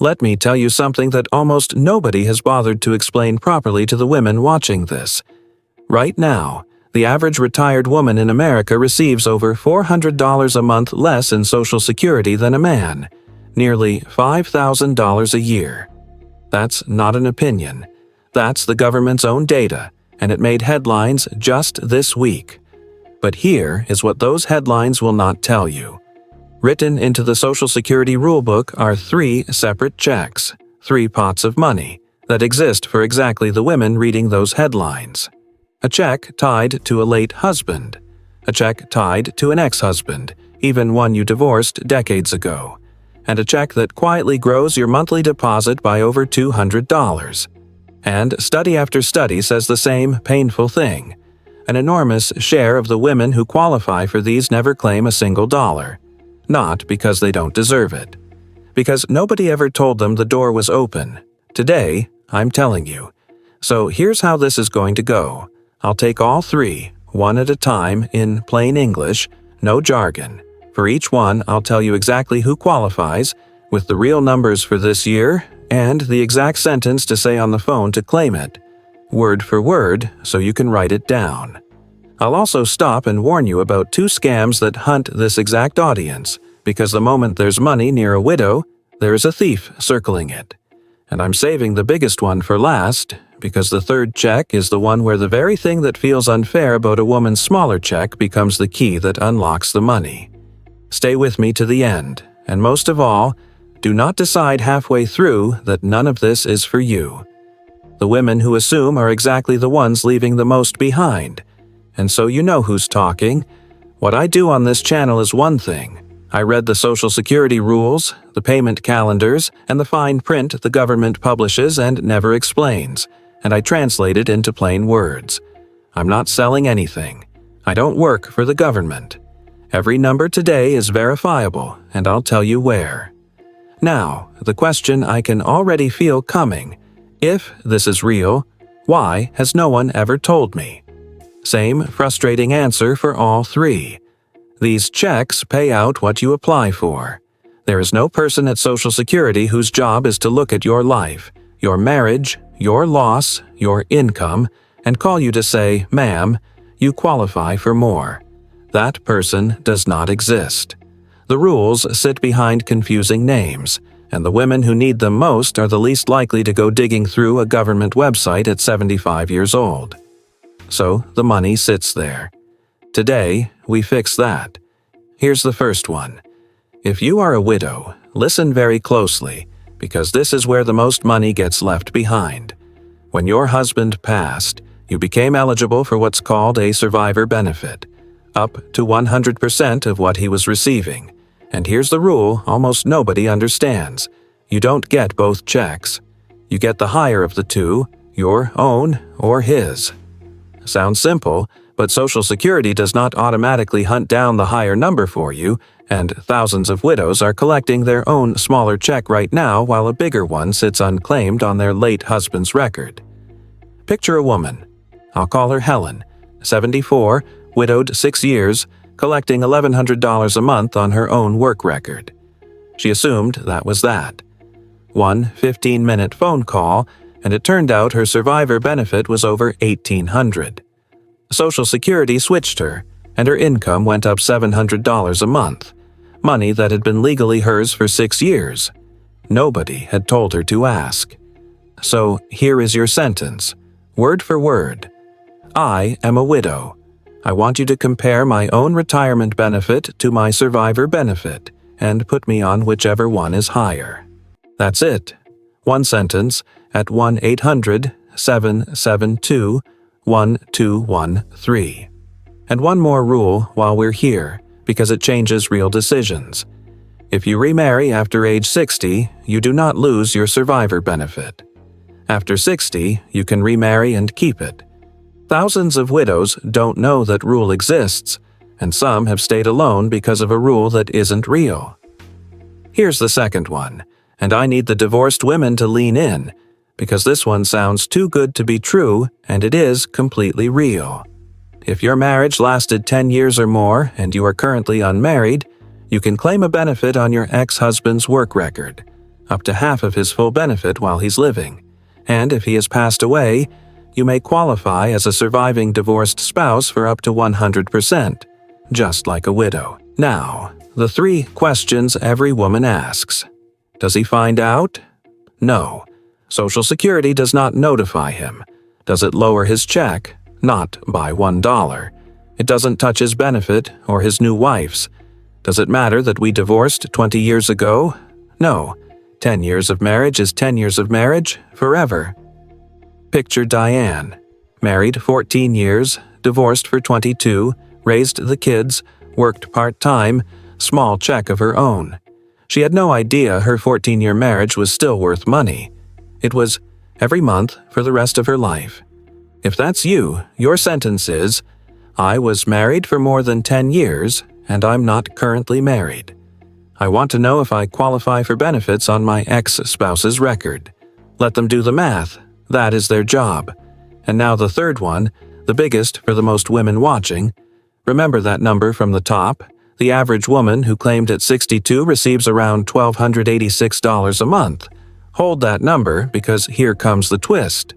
Let me tell you something that almost nobody has bothered to explain properly to the women watching this. Right now, the average retired woman in America receives over $400 a month less in Social Security than a man, nearly $5,000 a year. That's not an opinion. That's the government's own data, and it made headlines just this week. But here is what those headlines will not tell you. Written into the Social Security rulebook are 3 separate checks, 3 pots of money, that exist for exactly the women reading those headlines. A check tied to a late husband. A check tied to an ex-husband, even one you divorced decades ago. And a check that quietly grows your monthly deposit by over $200. And study after study says the same painful thing. An enormous share of the women who qualify for these never claim a single dollar. Not because they don't deserve it. Because nobody ever told them the door was open. Today, I'm telling you. So here's how this is going to go. I'll take all 3, one at a time, in plain English, no jargon. For each one, I'll tell you exactly who qualifies, with the real numbers for this year, and the exact sentence to say on the phone to claim it. Word for word, so you can write it down. I'll also stop and warn you about 2 scams that hunt this exact audience, because the moment there's money near a widow, there is a thief circling it. And I'm saving the biggest one for last, because the 3rd check is the one where the very thing that feels unfair about a woman's smaller check becomes the key that unlocks the money. Stay with me to the end, and most of all, do not decide halfway through that none of this is for you. The women who assume are exactly the ones leaving the most behind. And so you know who's talking. What I do on this channel is one thing. I read the Social Security rules, the payment calendars, and the fine print the government publishes and never explains, and I translate it into plain words. I'm not selling anything. I don't work for the government. Every number today is verifiable, and I'll tell you where. Now, the question I can already feel coming. If this is real, why has no one ever told me? Same frustrating answer for all 3. These checks pay out what you apply for. There is no person at Social Security whose job is to look at your life, your marriage, your loss, your income, and call you to say, "Ma'am, you qualify for more." That person does not exist. The rules sit behind confusing names, and the women who need them most are the least likely to go digging through a government website at 75 years old. So the money sits there. Today, we fix that. Here's the first one. If you are a widow, listen very closely, because this is where the most money gets left behind. When your husband passed, you became eligible for what's called a survivor benefit, up to 100% of what he was receiving. And here's the rule almost nobody understands. You don't get both checks. You get the higher of the 2, your own or his. Sounds simple, but Social Security does not automatically hunt down the higher number for you, and thousands of widows are collecting their own smaller check right now while a bigger one sits unclaimed on their late husband's record. Picture a woman. I'll call her Helen, 74, widowed 6 years, collecting $1,100 a month on her own work record. She assumed that was that. One 15-minute phone call, and it turned out her survivor benefit was over $1,800. Social Security switched her, and her income went up $700 a month, money that had been legally hers for 6 years. Nobody had told her to ask. So here is your sentence, word for word. I am a widow. I want you to compare my own retirement benefit to my survivor benefit and put me on whichever one is higher. That's it. One sentence at 1-800-772-1213. And one more rule while we're here, because it changes real decisions. If you remarry after age 60, you do not lose your survivor benefit. After 60, you can remarry and keep it. Thousands of widows don't know that rule exists, and some have stayed alone because of a rule that isn't real. Here's the second one, and I need the divorced women to lean in, because this one sounds too good to be true, and it is completely real. If your marriage lasted 10 years or more and you are currently unmarried, you can claim a benefit on your ex-husband's work record. up to half of his full benefit while he's living. And if he has passed away, you may qualify as a surviving divorced spouse for up to 100%, just like a widow. Now, the 3 questions every woman asks. Does he find out? No. Social Security does not notify him. Does it lower his check? Not by $1. It doesn't touch his benefit or his new wife's. Does it matter that we divorced 20 years ago? No. 10 years of marriage is 10 years of marriage, forever. Picture Diane. Married 14 years, divorced for 22, raised the kids, worked part-time, small check of her own. She had no idea her 14-year marriage was still worth money. It was every month for the rest of her life. If that's you, your sentence is, I was married for more than 10 years, and I'm not currently married. I want to know if I qualify for benefits on my ex-spouse's record. Let them do the math. That is their job. And now the third one, the biggest for the most women watching. Remember that number from the top. The average woman who claimed at 62 receives around $1,286 a month. Hold that number because here comes the twist.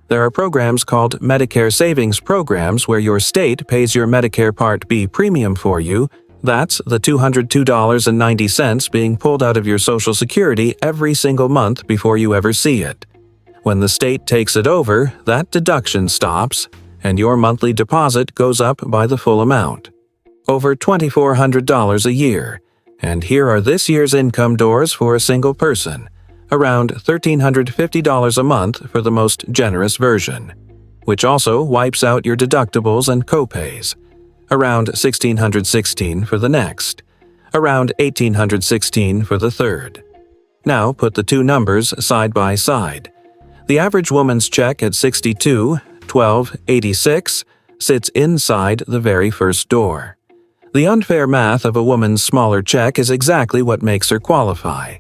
There are programs called Medicare Savings Programs where your state pays your Medicare Part B premium for you. That's the $202.90 being pulled out of your Social Security every single month before you ever see it. When the state takes it over, that deduction stops, and your monthly deposit goes up by the full amount. Over $2,400 a year. And here are this year's income doors for a single person. Around $1,350 a month for the most generous version, which also wipes out your deductibles and copays. Around $1,616 for the next. Around $1,816 for the third. Now put the 2 numbers side by side. The average woman's check at 62, $1,286, sits inside the very first door. The unfair math of a woman's smaller check is exactly what makes her qualify.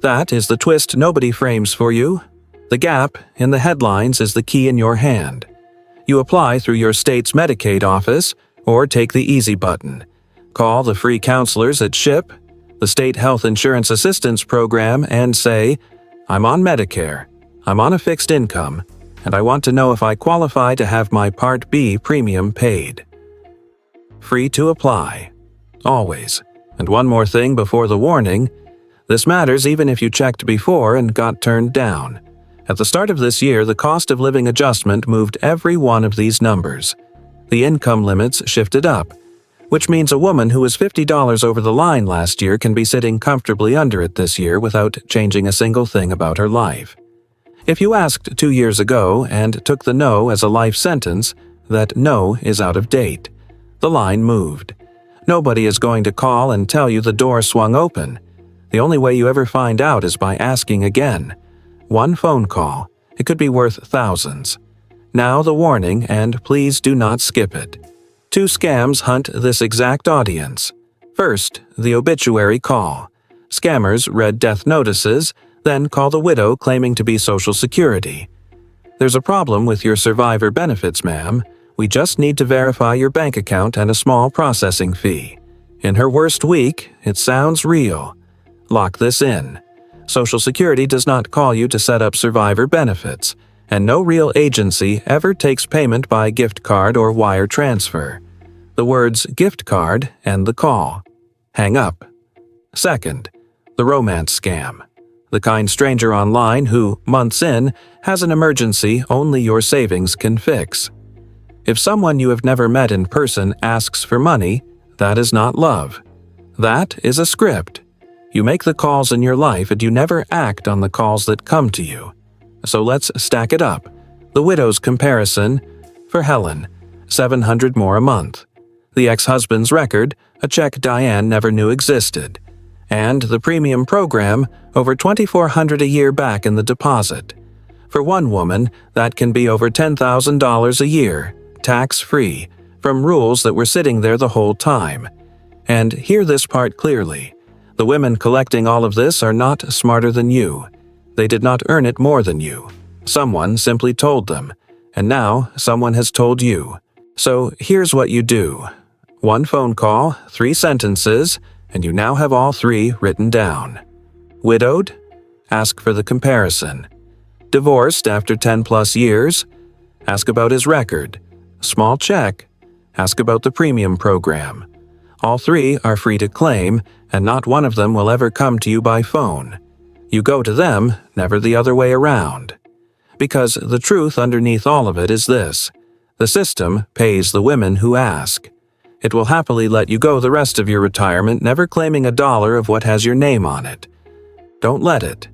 That is the twist nobody frames for you. The gap in the headlines is the key in your hand. You apply through your state's Medicaid office or take the easy button. Call the free counselors at SHIP, the State Health Insurance Assistance Program, and say, I'm on Medicare, I'm on a fixed income, and I want to know if I qualify to have my Part B premium paid. Free to apply. Always. And one more thing before the warning. This matters even if you checked before and got turned down. At the start of this year, the cost of living adjustment moved every one of these numbers. The income limits shifted up, which means a woman who was $50 over the line last year can be sitting comfortably under it this year without changing a single thing about her life. If you asked 2 years ago and took the no as a life sentence, that no is out of date. The line moved. Nobody is going to call and tell you the door swung open. The only way you ever find out is by asking again. One phone call. It could be worth thousands. Now the warning, and please do not skip it. 2 scams hunt this exact audience. First, the obituary call. Scammers read death notices, then call the widow claiming to be Social Security. There's a problem with your survivor benefits, ma'am. We just need to verify your bank account and a small processing fee. In her worst week, it sounds real. Lock this in. Social Security does not call you to set up survivor benefits, and no real agency ever takes payment by gift card or wire transfer. The words gift card end the call. Hang up. Second, the romance scam. The kind stranger online who, months in, has an emergency only your savings can fix. If someone you have never met in person asks for money, that is not love. That is a script. You make the calls in your life and you never act on the calls that come to you. So let's stack it up. The widow's comparison, for Helen, $700 more a month. The ex-husband's record, a check Diane never knew existed. And the premium program, over $2,400 a year back in the deposit. For one woman, that can be over $10,000 a year, tax-free, from rules that were sitting there the whole time. And hear this part clearly. The women collecting all of this are not smarter than you. They did not earn it more than you. Someone simply told them, and now someone has told you. So here's what you do. 1 phone call, 3 sentences, and you now have all 3 written down. Widowed? Ask for the comparison. Divorced after 10 plus years? Ask about his record. Small check? Ask about the premium program. All three are free to claim, and not one of them will ever come to you by phone. You go to them, never the other way around. Because the truth underneath all of it is this: the system pays the women who ask. It will happily let you go the rest of your retirement never claiming a dollar of what has your name on it. Don't let it.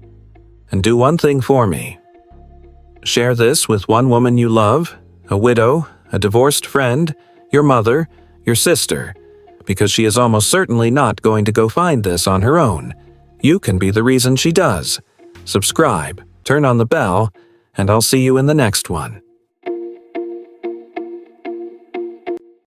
And do one thing for me. Share this with one woman you love, a widow, a divorced friend, your mother, your sister, because she is almost certainly not going to go find this on her own. You can be the reason she does. Subscribe, turn on the bell, and I'll see you in the next one.